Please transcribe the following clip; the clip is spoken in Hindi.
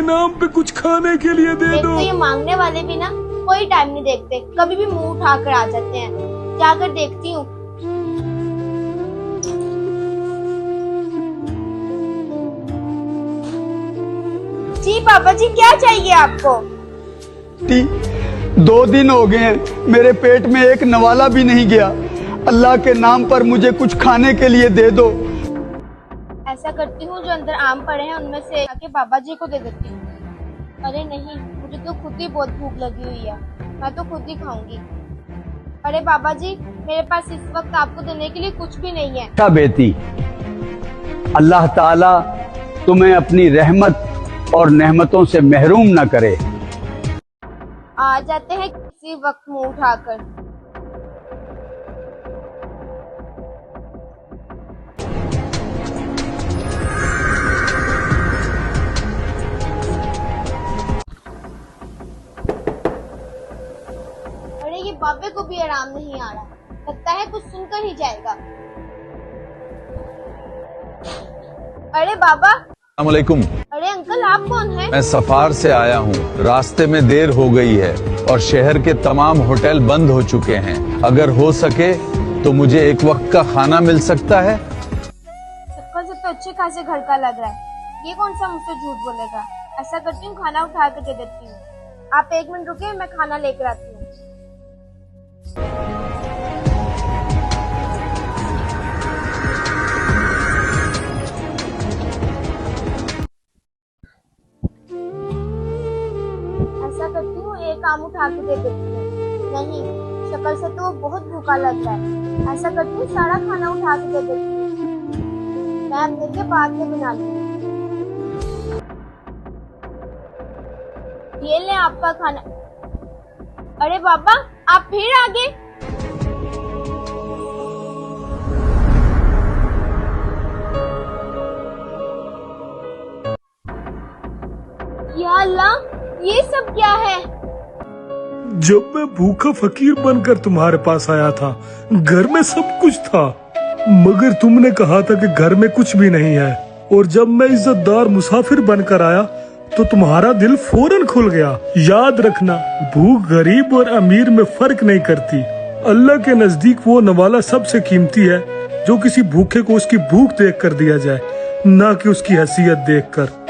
नाम पे कुछ खाने के लिए दे दो। तो ये मांगने वाले भी ना कोई टाइम नहीं देखते, कभी भी मुंह उठाकर आ जाते हैं। जाकर देखती हूँ। जी पापा जी, क्या चाहिए आपको? 2 दिन हो गए हैं, मेरे पेट में एक नवाला भी नहीं गया। अल्लाह के नाम पर मुझे कुछ खाने के लिए दे दो। ऐसा करती हूँ, जो अंदर आम पड़े हैं उनमें से आके बाबा जी को दे देती हूँ। अरे नहीं, मुझे तो खुद ही बहुत भूख लगी हुई है, मैं तो खुद ही खाऊंगी। अरे बाबा जी, मेरे पास इस वक्त आपको देने के लिए कुछ भी नहीं है। अच्छा बेटी, अल्लाह ताला तुम्हें अपनी रहमत और नेमतों से महरूम न करे। आ जाते हैं किसी वक्त मुंह उठाकर। अरे ये बाबे को भी आराम नहीं आ रहा, लगता है कुछ सुनकर ही जाएगा। अरे बाबा। अस्सलामुअलैकुम। अरे अंकल, आप कौन हैं? मैं सफार से आया हूँ, रास्ते में देर हो गई है और शहर के तमाम होटल बंद हो चुके हैं। अगर हो सके तो मुझे एक वक्त का खाना मिल सकता है? शक्ल से तो अच्छे खासे घर का लग रहा है, ये कौन सा मुझसे झूठ बोलेगा। ऐसा करती हूँ, खाना उठा कर दे देती हूँ। आप 1 मिनट रुके, मैं खाना लेकर आती हूँ। ऐसा करती हूँ, एक आम उठा के दे देती हूँ। नहीं, शक्ल से तो बहुत भूखा लग रहा है। ऐसा करती हूँ, सारा खाना उठा के दे देती हूँ। मैं अपने लिए बाद में बना लूंगी। ये ले आपका खाना। अरे बाबा, आप फिर आ गए? या अल्लाह, ये सब क्या है? जब मैं भूखा फकीर बनकर तुम्हारे पास आया था, घर में सब कुछ था, मगर तुमने कहा था कि घर में कुछ भी नहीं है। और जब मैं इज्जतदार मुसाफिर बनकर आया तो तुम्हारा दिल फौरन खुल गया। याद रखना, भूख गरीब और अमीर में फर्क नहीं करती। अल्लाह के नजदीक वो नवाला सबसे कीमती है जो किसी भूखे को उसकी भूख देख कर दिया जाए, ना कि उसकी हैसियत देख कर।